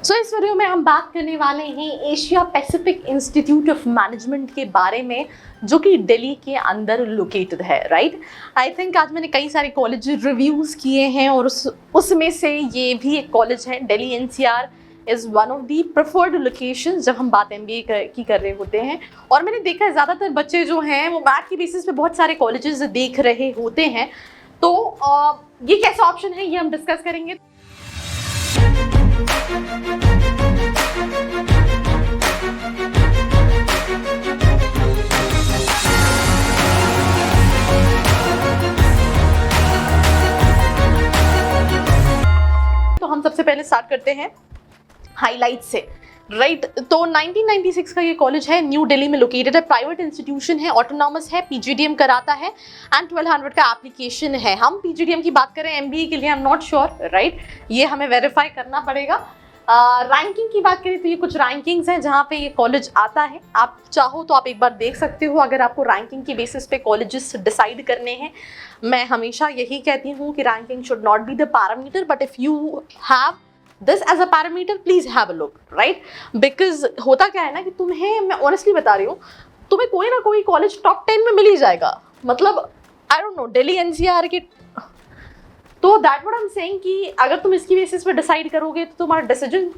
इस वीडियो में हम बात करने वाले हैं Asia Pacific institute of management के बारे में, जो कि दिल्ली के अंदर लोकेटेड है, राइट। आई थिंक आज मैंने कई सारे कॉलेज रिव्यूज़ किए हैं और उसमें से ये भी एक कॉलेज है। Delhi NCR is one of the preferred location जब हम बात एमबीए की कर रहे होते हैं। और मैंने देखा है ज़्यादातर बच्चे जो हैं वो मैथ की बेसिस पे बहुत सारे कॉलेजेस देख रहे होते हैं। तो ये कैसा ऑप्शन है ये हम डिस्कस करेंगे। तो हम सबसे पहले स्टार्ट करते हैं हाईलाइट से, राइट। तो 1996 का ये कॉलेज है, न्यू दिल्ली में लोकेटेड है, प्राइवेट इंस्टीट्यूशन है, ऑटोनॉमस है, पीजीडीएम कराता है एंड 1200 का एप्लीकेशन है। हम पीजीडीएम की बात करें एमबीए के लिए, I am not sure, right, ये हमें वेरीफाई करना पड़ेगा। रैंकिंग की बात करें तो ये कुछ रैंकिंग्स हैं जहाँ पे ये कॉलेज आता है। आप चाहो तो आप एक बार देख सकते हो अगर आपको रैंकिंग की बेसिस पे कॉलेजेस डिसाइड करने हैं। मैं हमेशा यही कहती हूँ कि ranking should not be the parameter, but if you have this as a parameter please have a look, right. Because होता क्या है ना कि तुम्हें, मैं ऑनेस्टली बता रही हूँ, तुम्हें कोई ना कोई कॉलेज टॉप 10 में मिल ही जाएगा। मतलब I don't know, Delhi NCR के, तो that what I am saying कि अगर तुम इसकी बेसिस पे डिसाइड करोगे तो तुम्हारा डिसीजन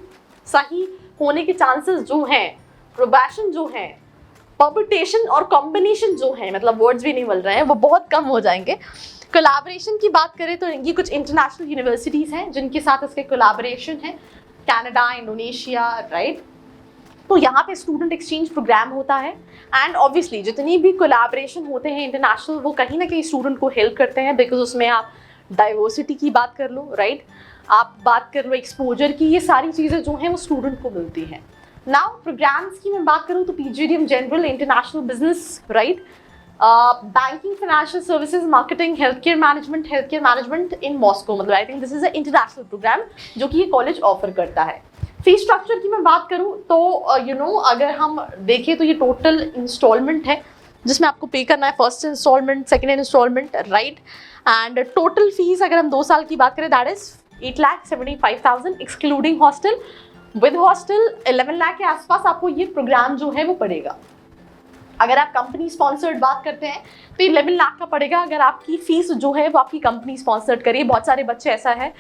सही होने के चांसेस जो हैं, प्रोबेशन जो हैं, परम्यूटेशन और कॉम्बिनेशन जो है, मतलब वर्ड्स भी नहीं मिल रहे हैं, वो बहुत कम हो जाएंगे। कोलैबोरेशन की बात करें तो ये कुछ इंटरनेशनल यूनिवर्सिटीज़ हैं जिनके साथ इसके कोलैबोरेशन है, कनाडा, इंडोनेशिया, राइट। तो यहाँ पे स्टूडेंट एक्सचेंज प्रोग्राम होता है एंड ऑब्वियसली जितनी भी कोलैबोरेशन होते हैं इंटरनेशनल, वो कहीं ना कहीं स्टूडेंट को हेल्प करते हैं। बिकॉज उसमें आप डाइवर्सिटी की बात कर लो, राइट, आप बात कर लो एक्सपोजर की, ये सारी चीज़ें जो हैं वो स्टूडेंट को मिलती हैं। नाउ प्रोग्राम्स की मैं बात करूँ तो PGDM general, international business, right, banking, financial services, marketing, health care management in Moscow. मतलब I think this is a international programme जो कि ये कॉलेज ऑफर करता है। फीस स्ट्रक्चर की मैं बात करूँ तो यू नो अगर हम देखें तो ये टोटल इंस्टॉलमेंट है जिसमें आपको पे करना है, first instalment, second instalment, right. And total fees अगर हम 2 साल की बात करें that is 8,75,000 excluding hostel. With hostel 11 lakh के आसपास आपको ये प्रोग्राम जो है वो पड़ेगा। अगर आप कंपनी स्पॉन्सर्ड बात करते हैं तो 11 लाख का पड़ेगा अगर आपकी फीस जो है वो आपकी कंपनी स्पॉन्सर्ड करिए। बहुत सारे बच्चे ऐसा है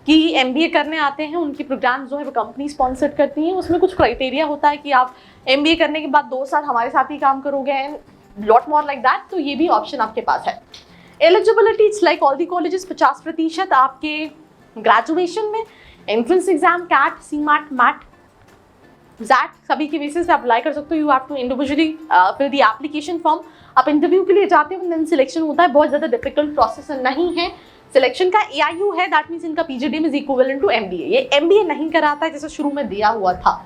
कि एमबीए करने आते हैं, उनकी प्रोग्राम जो है वो कंपनी स्पॉन्सर्ड करती हैं। उसमें कुछ क्राइटेरिया होता है कि आप एमबीए करने के बाद 2 साल हमारे साथ ही काम करोगे and lot more like that. तो ये भी ऑप्शन आपके पास है। Eligibility it's like all the colleges, 50% आपके ग्रेजुएशन में, entrance exam, CAT, CMAT, MAT, XAT सभी के बेसिस पे अप्लाई कर सकते हो। You have to individually fill the application form. आप इंटरव्यू के लिए जाते हो, देन सिलेक्शन होता है। बहुत ज़्यादा डिफिकल्ट प्रोसेस नहीं है सिलेक्शन का। एआईयू है, दैट मीन्स इनका PGDM is equivalent to MBA. ये एमबीए नहीं कराता है जैसे शुरू में दिया हुआ था,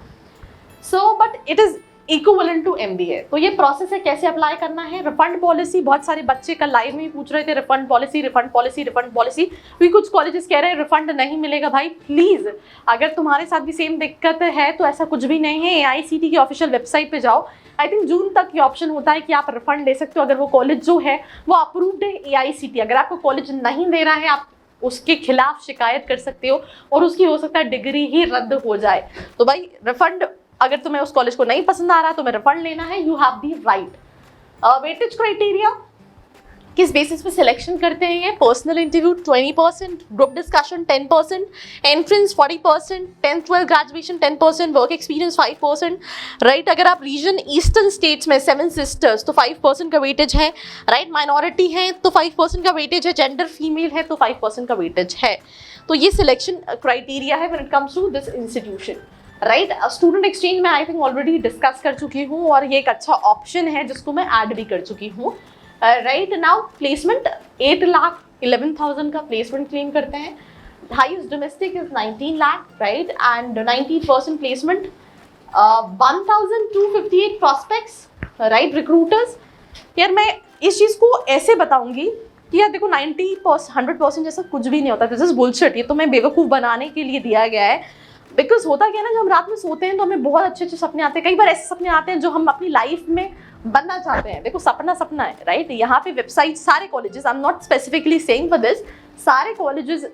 so but it is equivalent to MBA. तो ये प्रोसेस है, कैसे अप्लाई करना है। रिफंड पॉलिसी, बहुत सारे बच्चे कल लाइव में पूछ रहे थे रिफंड पॉलिसी, क्योंकि कुछ कॉलेजेस कह रहे हैं रिफंड नहीं मिलेगा। भाई प्लीज, अगर तुम्हारे साथ भी सेम दिक्कत है तो ऐसा कुछ भी नहीं है। एआईसीटी की ऑफिशियल वेबसाइट पे जाओ, आई थिंक जून तक ये ऑप्शन होता है कि आप रिफंड ले सकते हो अगर वो कॉलेज जो है वो अप्रूव्ड है एआईसीटी। अगर आपको कॉलेज नहीं दे रहा है आप उसके खिलाफ शिकायत कर सकते हो और उसकी हो सकता है डिग्री ही रद्द हो जाए। तो भाई रिफंड, अगर तुम्हें उस कॉलेज को नहीं पसंद आ रहा तुम्हें रिफंड लेना है, you have the right. Weightage criteria, किस बेसिस पे सिलेक्शन करते हैं ये। Personal interview 20%, group discussion 10%, entrance 40%, 10th 12th graduation 10%, work experience 5%, right. अगर आप रीजन ईस्टर्न स्टेट्स में 7 सिस्टर्स तो 5% का वेटेज है, राइट। माइनॉरिटी है तो 5% का वेटेज है, जेंडर फीमेल है तो 5% का वेटेज है। तो ये सिलेक्शन क्राइटेरिया है when it comes to this institution, right. Student exchange में आई थिंक ऑलरेडी डिस्कस कर चुकी हूँ और ये एक अच्छा ऑप्शन है जिसको मैं ऐड भी कर चुकी हूँ, राइट। नाउ प्लेसमेंट 8,11,000 का प्लेसमेंट क्लेम करते हैं। Highest domestic is 19 lakh, right, and 90% placement, 1,258 prospects, right, recruiters. यार मैं इस चीज़ को ऐसे बताऊंगी कि यार देखो 100% जैसा कुछ भी नहीं होता, दिस इज बुलशिट। ये तो मैं बेवकूफ़ बनाने के लिए दिया गया है। बिकॉज होता क्या है ना, जब हम रात में सोते हैं तो हमें बहुत अच्छे अच्छे सपने आते हैं। कई बार ऐसे सपने आते हैं जो हम अपनी लाइफ में बनना चाहते हैं। देखो सपना सपना है, राइट। यहाँ पे वेबसाइट, सारे colleges, I am not specifically saying for this, सारे कॉलेजेस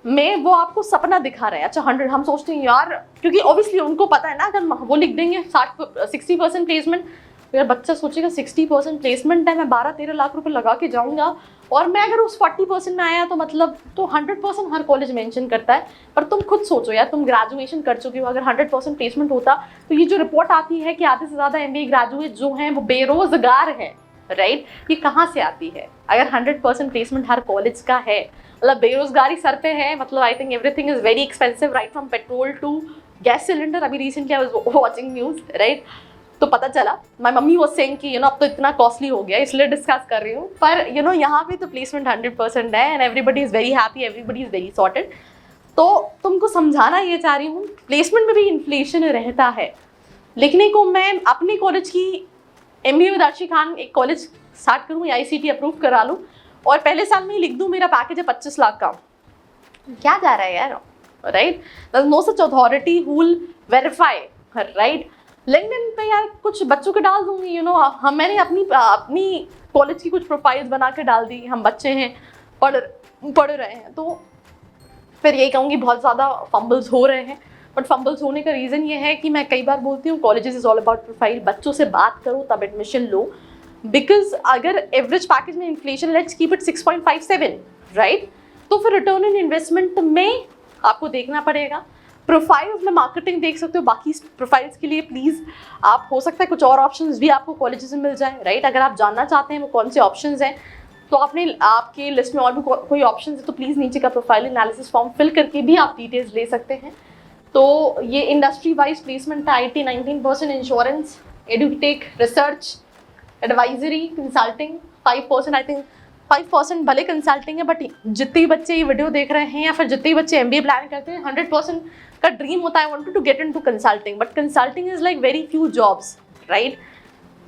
में वो आपको सपना दिखा रहे हैं। अच्छा 100, हम सोचते हैं यार, क्योंकि ऑब्वियसली उनको पता है ना, अगर वो लिख देंगे 60% प्लेसमेंट, यार बच्चा सोचेगा 60% प्लेसमेंट है, मैं 12-13 लाख रुपए लगा के जाऊंगा, और मैं अगर उस 40% में आया तो मतलब, तो 100% हर कॉलेज मेंशन करता है। पर तुम खुद सोचो यार, तुम ग्रेजुएशन कर चुके हो, अगर 100% प्लेसमेंट होता तो ये जो रिपोर्ट आती है कि आधे से ज़्यादा MBA ग्रेजुएट जो हैं वो बेरोजगार है, राइट, ये कहाँ से आती है? अगर 100% प्लेसमेंट हर कॉलेज का है, मतलब बेरोजगारी सर पे है, मतलब I think everything is very expensive, right from petrol to gas cylinder. अभी recently I was watching news, right, तो पता चला, माय मम्मी वाज सेइंग कि अब तो इतना कॉस्टली हो गया, इसलिए डिस्कस कर रही हूँ। पर यहाँ पे तो प्लेसमेंट 100% है and everybody is very happy, everybody is very sorted. तो तुमको समझाना ये चाह रही हूँ, प्लेसमेंट में भी इन्फ्लेशन रहता है। लिखने को मैं अपने कॉलेज की MBA विद अर्शी खान एक कॉलेज स्टार्ट करूँ या ICT अप्रूव करा लूँ और पहले साल में ही लिख दूँ मेरा पैकेज है 25 लाख का, क्या जा रहा है यार, right? No such authority who will verify, right? LinkedIn पे यार कुछ बच्चों के डाल दूंगी, हम, मैंने अपनी कॉलेज की कुछ प्रोफाइल्स बना के डाल दी, हम बच्चे हैं, पढ़ रहे हैं, तो फिर यही कहूँगी बहुत ज़्यादा फंबल्स हो रहे हैं। बट फंबल्स होने का रीज़न ये है कि मैं कई बार बोलती हूँ colleges is all about profile, बच्चों से बात करो तब एडमिशन लो, बिकॉज अगर एवरेज पैकेज में inflation, let's keep it 6.57, right, तो फिर रिटर्न इन इन्वेस्टमेंट में आपको देखना पड़ेगा। प्रोफाइल्स में मार्केटिंग देख सकते हो, बाकी प्रोफाइल्स के लिए प्लीज़ आप, हो सकता है कुछ और ऑप्शंस भी आपको कॉलेजेस में मिल जाए, राइट? अगर आप जानना चाहते हैं वो कौन से ऑप्शंस हैं, तो आपके लिस्ट में और भी कोई ऑप्शन है तो प्लीज़ नीचे का प्रोफाइल एनालिसिस फॉर्म फिल करके भी आप डिटेल्स ले सकते हैं। तो ये इंडस्ट्री वाइज प्लेसमेंट है, IT 19%, insurance, edutech, research, advisory, consulting 5%, I think 5% भले कंसल्टिंग है, बट जितने बच्चे ये वीडियो देख रहे हैं या फिर जितने बच्चे MBA प्लान करते हैं, 100% का ड्रीम होता है wanted to get into consulting, but consulting is like very few jobs, right?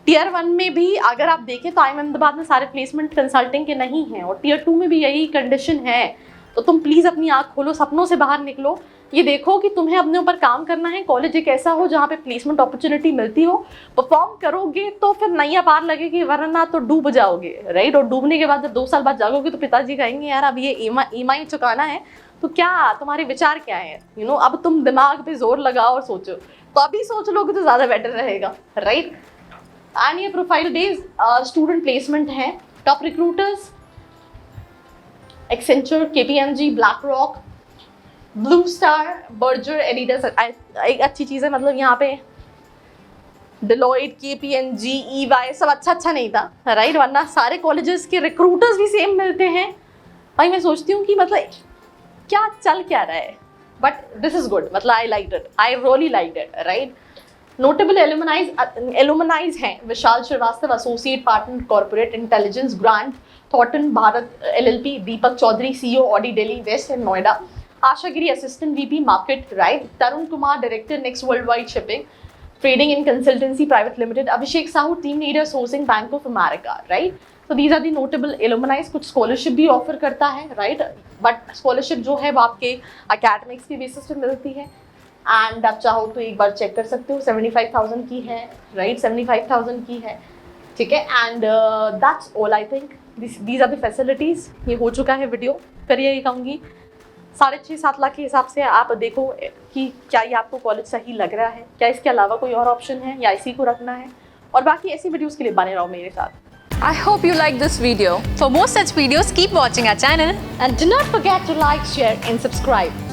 Tier 1 में भी अगर आप देखें तो IIM अहमदाबाद में सारे प्लेसमेंट कंसल्टिंग के नहीं हैं, और Tier 2 में भी यही कंडीशन है। तो तुम प्लीज़ अपनी आँख खोलो, सपनों से बाहर निकलो, ये देखो कि तुम्हें अपने ऊपर काम करना है। कॉलेज एक ऐसा हो जहाँ पे प्लेसमेंट अपॉर्चुनिटी मिलती हो, परफॉर्म करोगे तो फिर नैया पार लगेगी, वरना तो डूब जाओगे, राइट? और डूबने के बाद जब 2 साल बाद जागोगे तो पिताजी कहेंगे यार अब ये EMI चुकाना है, तो क्या तुम्हारे विचार क्या है? अब तुम दिमाग पे जोर लगाओ और सोचो, तो अभी सोच लोगे तो ज़्यादा बेटर रहेगा, राइट? एंड ये प्रोफाइल बेस्ड स्टूडेंट प्लेसमेंट है। Top recruiters Accenture, KPMG, BlackRock, blue star, Berger, Adidas. एक अच्छी चीज़ है, मतलब यहाँ पे डिलॉयट, KPMG, EY सब अच्छा नहीं था, राइट? वरना सारे कॉलेजेस के रिक्रूटर्स भी सेम मिलते हैं। भाई मैं सोचती हूँ कि मतलब क्या चल क्या रहा है, बट दिस इज गुड, मतलब I like it, I really like it, right? Notable alumni हैं Vishal Shrivastava, associate partner corporate intelligence, Grant Thornton Bharat LLP, Deepak Chaudhary CEO Audi Delhi West End Noida, Asha Giri assistant VP market, right? Tarun Kumar director next world wide shipping trading and consultancy private limited, Abhishek Sahu team leader sourcing Bank of America, right? तो these are the notable alumni. कुछ scholarship भी offer करता है, right? But scholarship जो है वो आपके academics की बेसिस पे मिलती है, एंड आप चाहो तो एक बार चेक कर सकते हो, 75,000 की है, राइट? 75,000 की है, ठीक है? And that's all, I think these are the facilities. ये हो चुका है वीडियो। फिर यही कहूँगी 6.5-7 लाख के हिसाब से आप देखो कि क्या ये आपको कॉलेज सही लग रहा है, क्या इसके अलावा कोई और ऑप्शन है या इसी को रखना है, और बाकी ऐसी वीडियोज़ के लिए बने रहो मेरे साथ। I hope you like this video. For more such videos, keep watching our channel. And do not forget to like, share and subscribe.